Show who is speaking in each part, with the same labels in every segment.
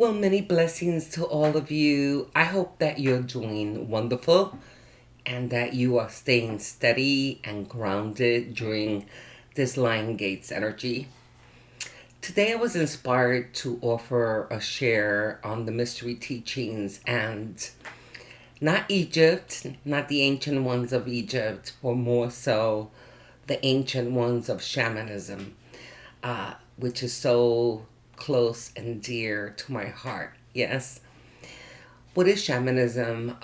Speaker 1: Well, many blessings to all of you. I hope that you're doing wonderful and that you are staying steady and grounded during this Lion Gates energy. Today, I was inspired to offer a share on the mystery teachings and not Egypt, not the ancient ones of Egypt, or more so the ancient ones of shamanism, which is so close and dear to my heart. Yes. What is shamanism?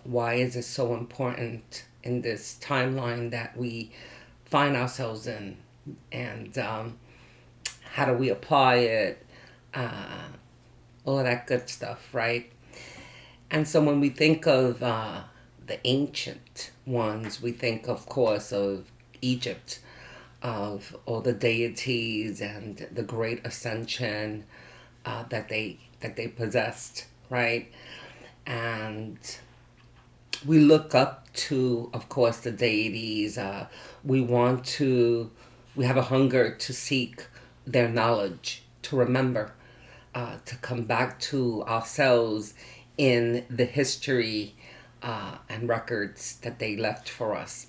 Speaker 1: Why is it so important in this timeline that we find ourselves in? And how do we apply it? Uh, all of that good stuff, right? And so when we think of the ancient ones, we think, of course, of Egypt, of all the deities and the great ascension that they possessed, right? And we look up to, of course, the deities. We want to, we have a hunger to seek their knowledge, to remember, to come back to ourselves in the history and records that they left for us.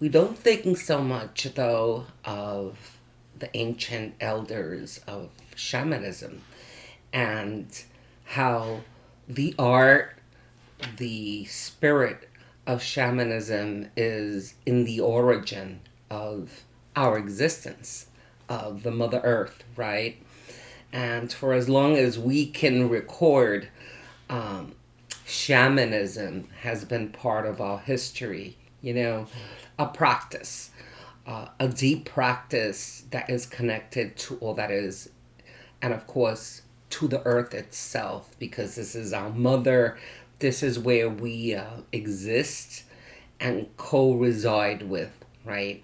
Speaker 1: We don't think so much, though, of the ancient elders of shamanism and how the art, the spirit of shamanism is in the origin of our existence, of the Mother Earth, right? And for as long as we can record, um, shamanism has been part of our history, a practice, a deep practice that is connected to all that is, and of course, to the earth itself, because this is our mother. This is where we exist and co reside with, right?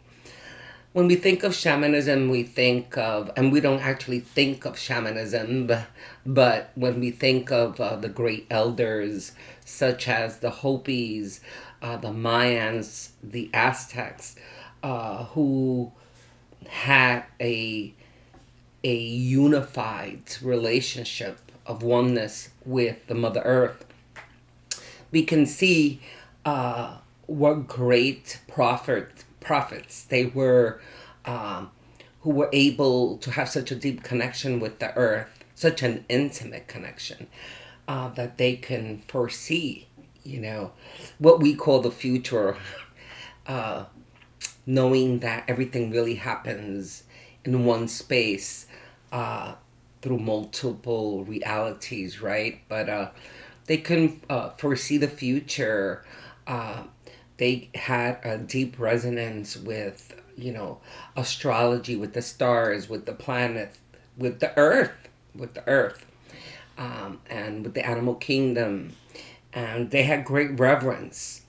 Speaker 1: When we think of shamanism, we think of, and we don't actually think of shamanism, but when we think of the great elders, such as the Hopis, the Mayans, the Aztecs, who had a unified relationship of oneness with the Mother Earth, we can see what great prophets they were, who were able to have such a deep connection with the earth, such an intimate connection, that they can foresee, what we call the future, uh, knowing that everything really happens in one space, uh, through multiple realities, right? But they can foresee the future. Uh, they had a deep resonance with, astrology, with the stars, with the planets, with the earth, and with the animal kingdom. And they had great reverence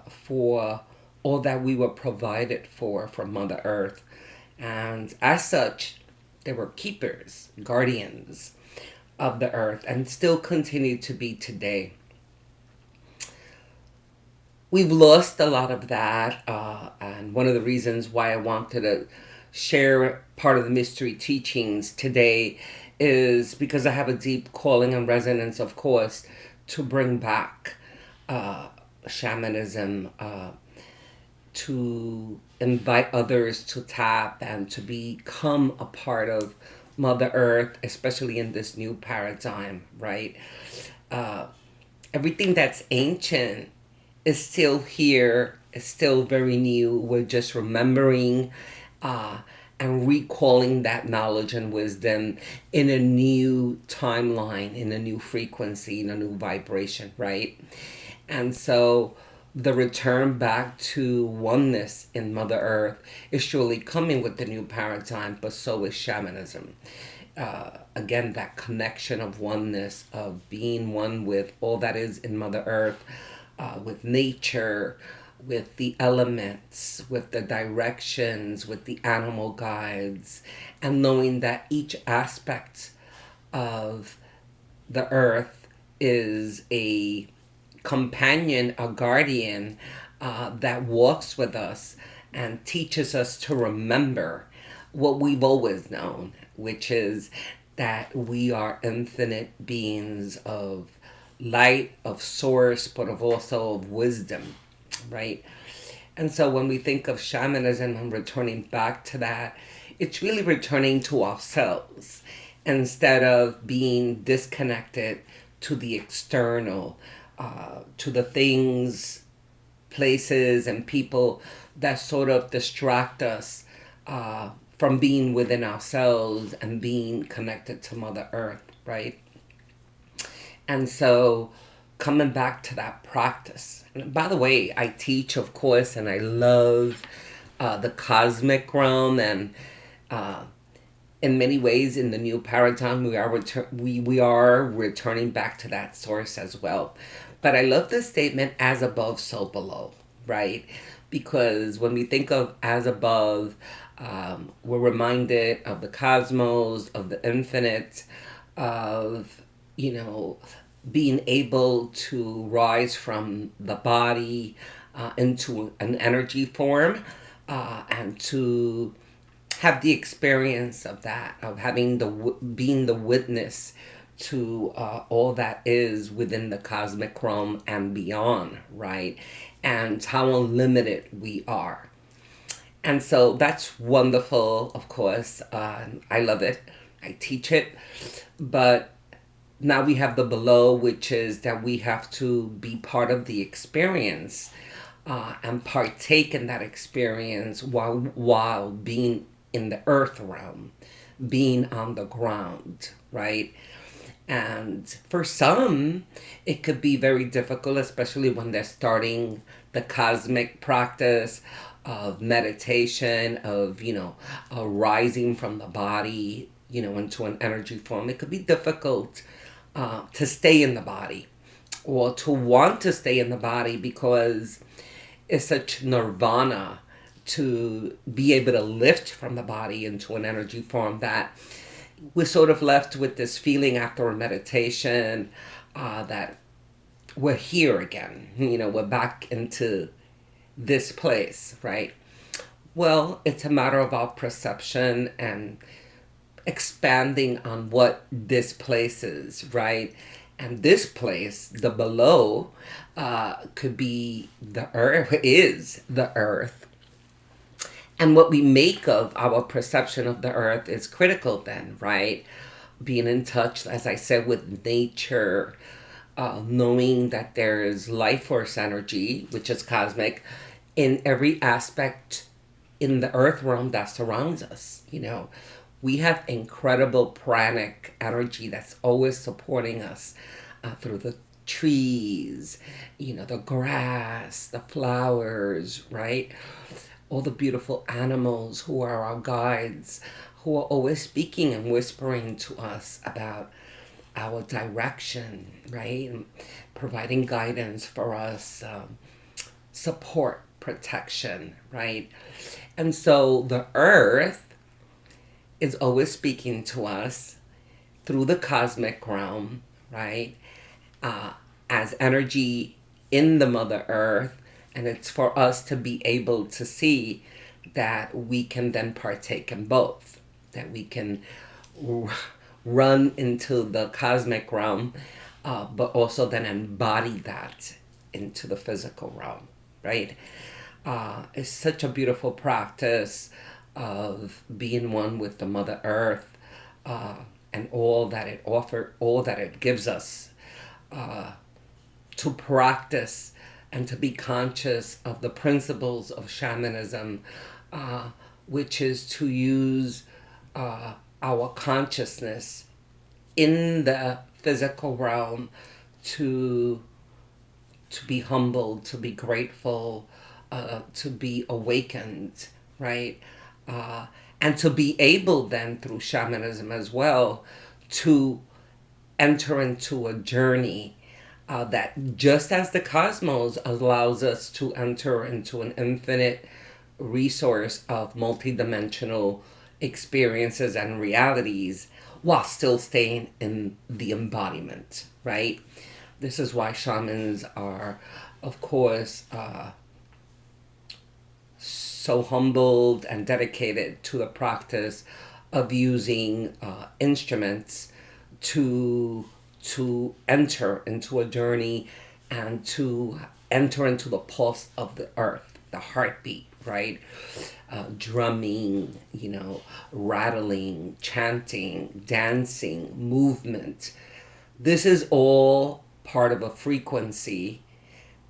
Speaker 1: for all that we were provided for from Mother Earth. And as such, they were keepers, guardians of the earth, and still continue to be today. We've lost a lot of that, and one of the reasons why I wanted to share part of the mystery teachings today is because I have a deep calling and resonance, of course, to bring back uh, shamanism, to invite others to tap and to become a part of Mother Earth, especially in this new paradigm, right? Uh, Everything that's ancient is still here, is still very new. We're just remembering uh, and recalling that knowledge and wisdom in a new timeline, in a new frequency, in a new vibration, right? And so the return back to oneness in Mother Earth is surely coming with the new paradigm, but so is shamanism. Again, that connection of oneness, of being one with all that is in Mother Earth, with nature, with the elements, with the directions, with the animal guides, and knowing that each aspect of the earth is a companion, a guardian, that walks with us and teaches us to remember what we've always known, which is that we are infinite beings of light, of source, but of also of wisdom, right? And so when we think of shamanism and returning back to that, it's really returning to ourselves instead of being disconnected to the external, to the things, places, and people that sort of distract us from being within ourselves and being connected to Mother Earth, right? And so coming back to that practice. And by the way, I teach, of course, and I love the cosmic realm, and uh, in many ways, in the new paradigm, we are returning back to that source as well. But I love the statement "as above, so below," right? Because when we think of as above, we're reminded of the cosmos, of the infinite, of, you know, being able to rise from the body into an energy form, and to have the experience of that, of having being the witness to all that is within the cosmic realm and beyond, right? And how unlimited we are. And so that's wonderful, of course. I love it. I teach it. But now we have the below, which is that we have to be part of the experience, and partake in that experience while being in the earth realm, being on the ground, right? And for some, it could be very difficult, especially when they're starting the cosmic practice of meditation, of, rising from the body, into an energy form. It could be difficult to stay in the body, or to want to stay in the body, because it's such nirvana to be able to lift from the body into an energy form, that we're sort of left with this feeling after a meditation, that we're here again. We're back into this place, right? Well, it's a matter of our perception and expanding on what this place is, right? And this place, the below, could be the earth, is the earth. And what we make of our perception of the earth is critical then, right? Being in touch, as I said, with nature, knowing that there is life force energy, which is cosmic, in every aspect in the earth realm that surrounds us. We have incredible pranic energy that's always supporting us, through the trees, the grass, the flowers, right? All the beautiful animals who are our guides, who are always speaking and whispering to us about our direction, right? And providing guidance for us, support, protection, right? And so the earth is always speaking to us through the cosmic realm, right? Uh, as energy in the Mother Earth. And it's for us to be able to see that we can then partake in both, that we can run into the cosmic realm, but also then embody that into the physical realm, right? It's such a beautiful practice of being one with the Mother Earth, and all that it offers, all that it gives us, to practice and to be conscious of the principles of shamanism, which is to use our consciousness in the physical realm to be humbled, to be grateful, to be awakened, right? And to be able then, through shamanism as well, to enter into a journey, that, just as the cosmos allows us to enter into an infinite resource of multidimensional experiences and realities, while still staying in the embodiment, right? This is why shamans are, of course, so humbled and dedicated to the practice of using instruments to enter into a journey and to enter into the pulse of the earth, the heartbeat, right? Drumming, rattling, chanting, dancing, movement. This is all part of a frequency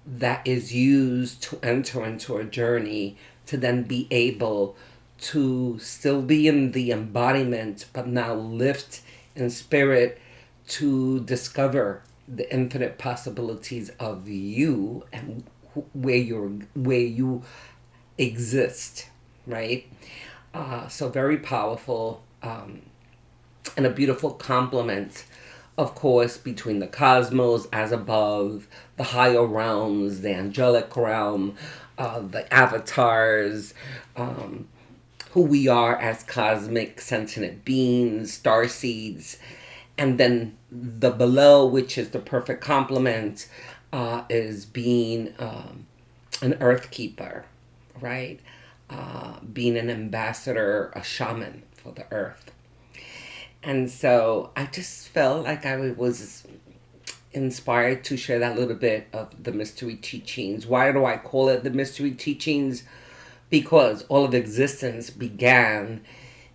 Speaker 1: that is used to enter into a journey to then be able to still be in the embodiment, but now lift in spirit to discover the infinite possibilities of you and where you exist, right? So very powerful, and a beautiful complement, of course, between the cosmos as above, the higher realms, the angelic realm, the avatars, who we are as cosmic sentient beings, star seeds, and then the below, which is the perfect complement, is being an earth keeper, right? Being an ambassador, a shaman for the earth. And so I just felt like I was inspired to share that little bit of the mystery teachings. Why do I call it the mystery teachings? Because all of existence began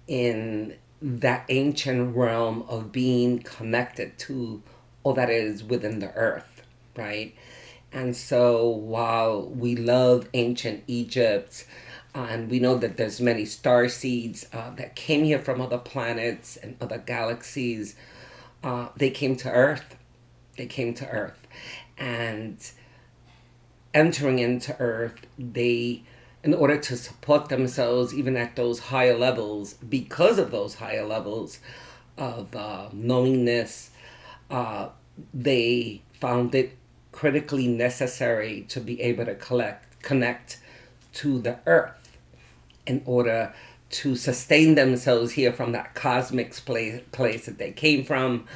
Speaker 1: in that ancient realm of being connected to all that is within the earth, right? And so while we love ancient Egypt, and we know that there's many star seeds that came here from other planets and other galaxies, they came to Earth. They came to Earth. And entering into Earth, they, in order to support themselves even at those higher levels, because of those higher levels of knowingness, they found it critically necessary to be able to connect to the earth in order to sustain themselves here from that cosmic place that they came from,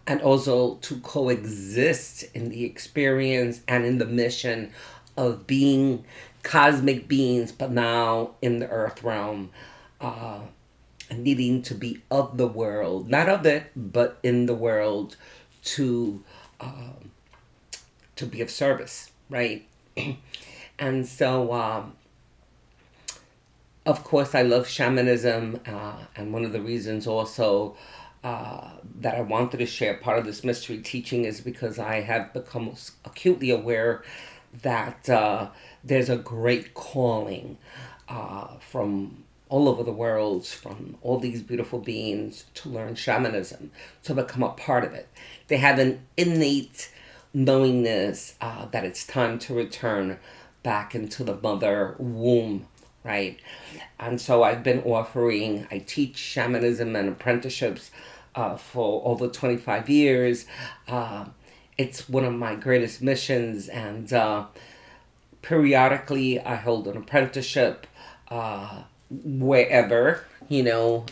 Speaker 1: and also to coexist in the experience and in the mission of being cosmic beings, but now in the earth realm, needing to be of the world, not of it, but in the world, to be of service, right? And so, of course, I love shamanism, and one of the reasons also that I wanted to share part of this mystery teaching is because I have become acutely aware that there's a great calling from all over the world, from all these beautiful beings, to learn shamanism, to become a part of it. They have an innate knowingness that it's time to return back into the mother womb, right? And so I've been I teach shamanism and apprenticeships for over 25 years. It's one of my greatest missions, and periodically I hold an apprenticeship wherever, in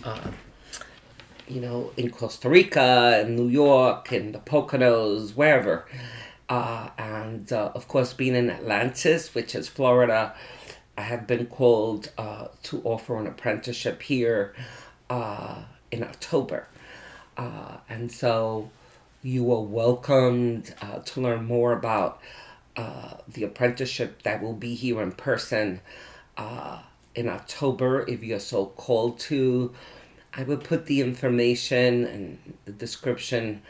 Speaker 1: Costa Rica, in New York, in the Poconos, wherever. And of course, being in Atlantis, which is Florida, I have been called to offer an apprenticeship here in October. And so you are welcomed to learn more about the apprenticeship that will be here in person in October, if you're so called to. I will put the information and the description,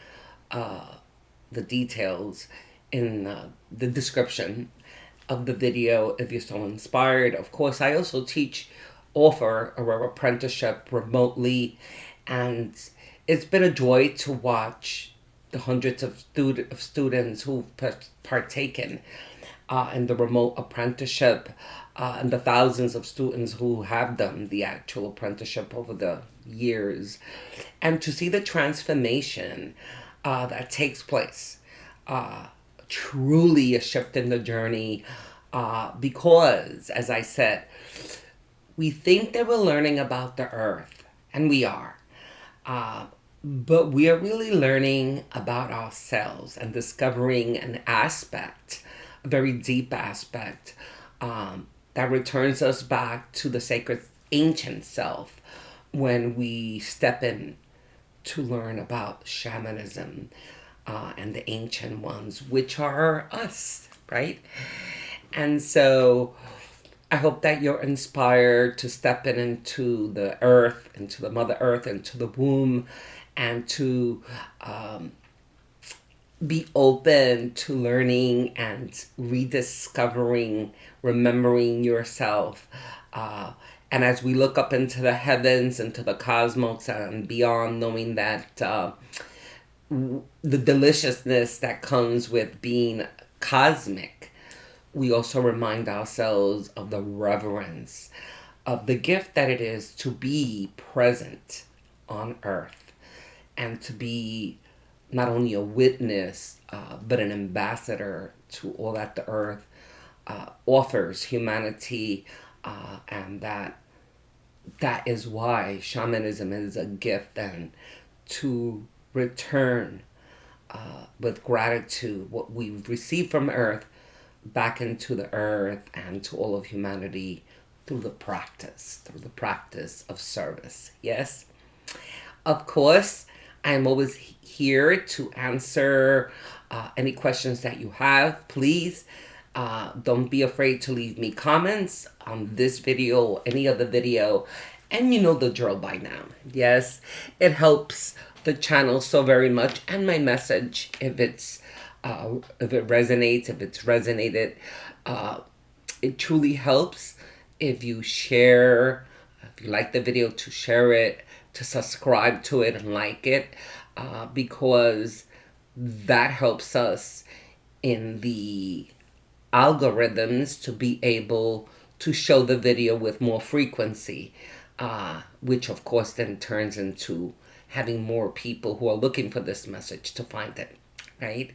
Speaker 1: the details in the description of the video if you're so inspired. Of course, I also offer a apprenticeship remotely, and it's been a joy to watch the hundreds of students who've partaken in the remote apprenticeship, and the thousands of students who have done the actual apprenticeship over the years, and to see the transformation that takes place. Truly a shift in the journey, because, as I said, we think that we're learning about the earth, and we are. But we are really learning about ourselves and discovering an aspect, a very deep aspect, that returns us back to the sacred ancient self, when we step in to learn about shamanism and the ancient ones, which are us, right? And so I hope that you're inspired to step in into the earth, into the Mother Earth, into the womb, and to be open to learning and rediscovering, remembering yourself. And as we look up into the heavens, into the cosmos and beyond, knowing that the deliciousness that comes with being cosmic, we also remind ourselves of the reverence of the gift that it is to be present on earth and to be not only a witness, but an ambassador to all that the earth offers humanity, and that is why shamanism is a gift, and to return with gratitude what we've received from earth back into the earth and to all of humanity through the practice of service. Yes, of course, I'm always here to answer any questions that you have. Please don't be afraid to leave me comments on this video or any other video. And you know the drill by now. Yes, it helps the channel so very much, and my message, if it resonates, if it's resonated, it truly helps if you share, if you like the video, to share it, to subscribe to it and like it, because that helps us in the algorithms to be able to show the video with more frequency, which of course then turns into having more people who are looking for this message to find it, right?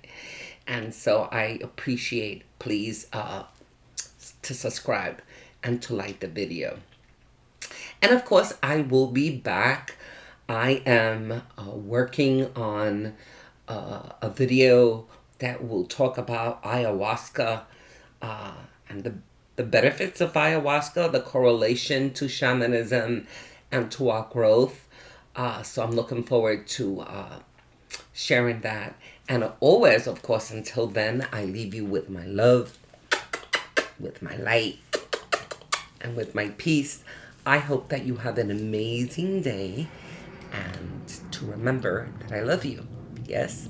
Speaker 1: And so I appreciate, please, to subscribe and to like the video. And of course, I will be back. I am working on a video that will talk about ayahuasca and the benefits of ayahuasca, the correlation to shamanism and to our growth. So I'm looking forward to sharing that. And always, of course, until then, I leave you with my love, with my light, and with my peace. I hope that you have an amazing day, and to remember that I love you. Yes?